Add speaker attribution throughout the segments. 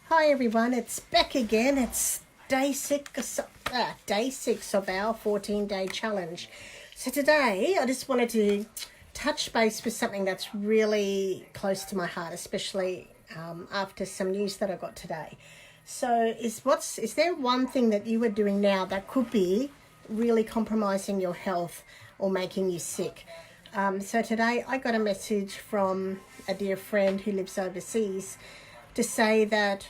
Speaker 1: Hi everyone, it's back again. It's day six of our 14-day challenge. So today I just wanted to touch base with something that's really close to my heart, especially after some news that I got today. So is there one thing that you are doing now that could be really compromising your health or making you sick? So today I got a message from a dear friend who lives overseas to say that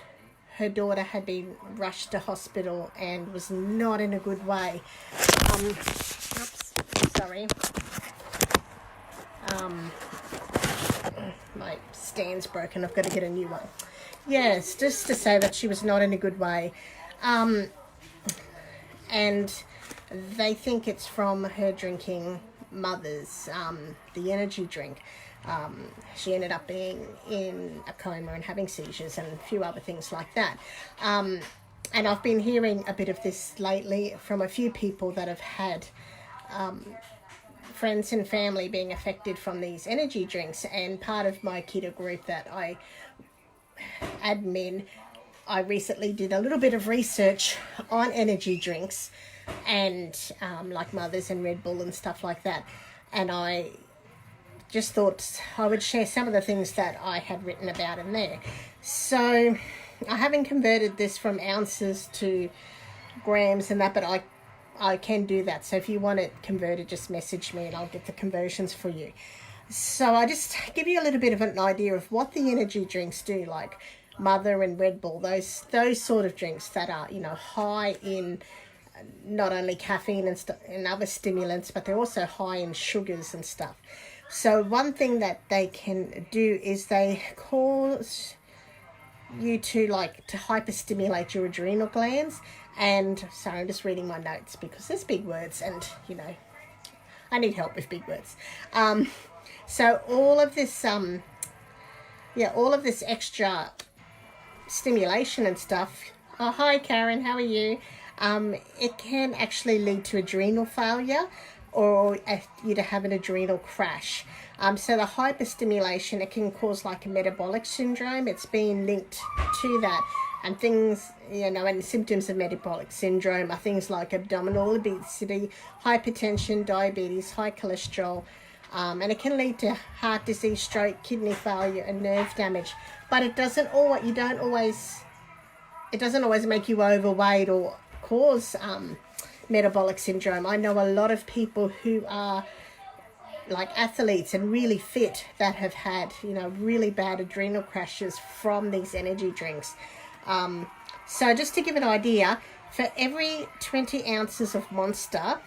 Speaker 1: her daughter had been rushed to hospital and was not in a good way. Sorry. My stand's broken. I've got to get a new one. Yes, just to say that she was not in a good way. And they think it's from her drinking Mother's, the energy drink. She ended up being in a coma and having seizures and a few other things like that. And I've been hearing a bit of this lately from a few people that have had friends and family being affected from these energy drinks. And part of my keto group that I admin, I recently did a little bit of research on energy drinks and like Mother's and Red Bull and stuff like that. And I just thought I would share some of the things that I had written about in there. So I haven't converted this from ounces to grams and that, but I can do that. So if you want it converted, just message me and I'll get the conversions for you. So I just give you a little bit of an idea of what the energy drinks do, like Mother and Red Bull, those sort of drinks that are, high in not only caffeine and other stimulants, but they're also high in sugars and stuff. So one thing that they can do is they cause you to hyperstimulate your adrenal glands. And sorry, I'm just reading my notes because there's big words and, I need help with big words. So all of this extra stimulation and stuff. Oh, hi Karen, how are you? It can actually lead to adrenal failure or you to have an adrenal crash. So the hyperstimulation, it can cause like a metabolic syndrome. It's been linked to that. And things, and symptoms of metabolic syndrome are things like abdominal obesity, hypertension, diabetes, high cholesterol, and it can lead to heart disease, stroke, kidney failure, and nerve damage. But it doesn't always make you overweight or cause metabolic syndrome. I know a lot of people who are like athletes and really fit that have had, really bad adrenal crashes from these energy drinks. So just to give an idea, for every 20 ounces of Monster,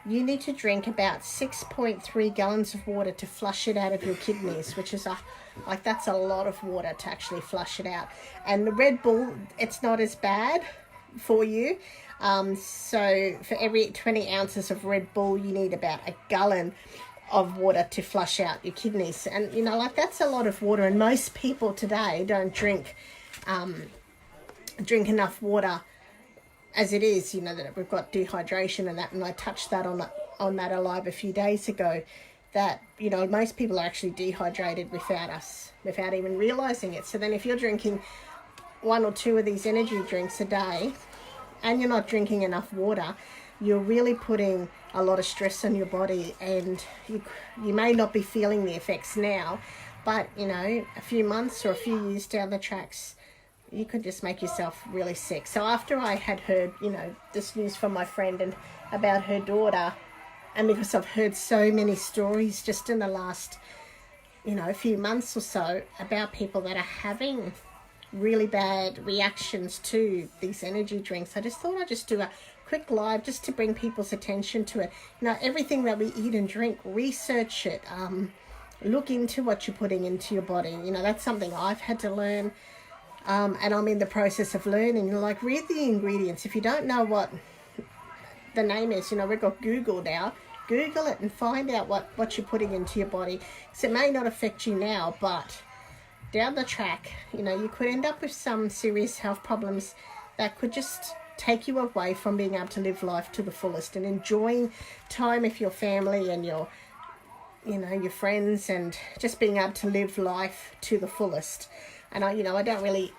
Speaker 1: you need to drink about 6.3 gallons of water to flush it out of your kidneys, which is that's a lot of water to actually flush it out. And the Red Bull, it's not as bad for you. So for every 20 ounces of Red Bull, you need about a gallon of water to flush out your kidneys. And, that's a lot of water. And most people today don't drink enough water as it is, that we've got dehydration and that. And I touched that on that Alive a few days ago, that, most people are actually dehydrated without even realizing it. So then if you're drinking one or two of these energy drinks a day and you're not drinking enough water, you're really putting a lot of stress on your body, and you may not be feeling the effects now, but a few months or a few years down the tracks, you could just make yourself really sick. So after I had heard, this news from my friend and about her daughter, and because I've heard so many stories just in the last, a few months or so about people that are having really bad reactions to these energy drinks, I just thought I'd just do a quick live just to bring people's attention to it. Everything that we eat and drink, research it, look into what you're putting into your body. That's something I've had to learn, and I'm in the process of learning. Read the ingredients. If you don't know what the name is, we've got Google now. Google it and find out what you're putting into your body. So it may not affect you now, but down the track, you could end up with some serious health problems that could just take you away from being able to live life to the fullest and enjoying time with your family and your friends, and just being able to live life to the fullest. And I don't really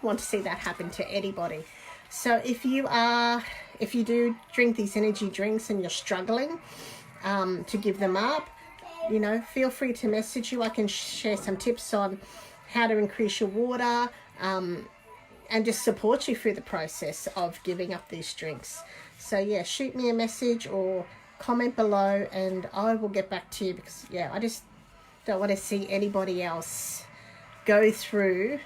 Speaker 1: want to see that happen to anybody. So if you do drink these energy drinks and you're struggling to give them up, you know, feel free to message you. I can share some tips on how to increase your water and just support you through the process of giving up these drinks. So yeah, shoot me a message or comment below and I will get back to you, because yeah, I just don't want to see anybody else go through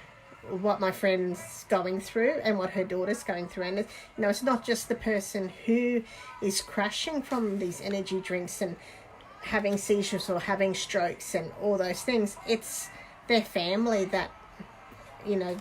Speaker 1: what my friend's going through and what her daughter's going through. And you know, it's not just the person who is crashing from these energy drinks and having seizures or having strokes and all those things. It's their family that, you know,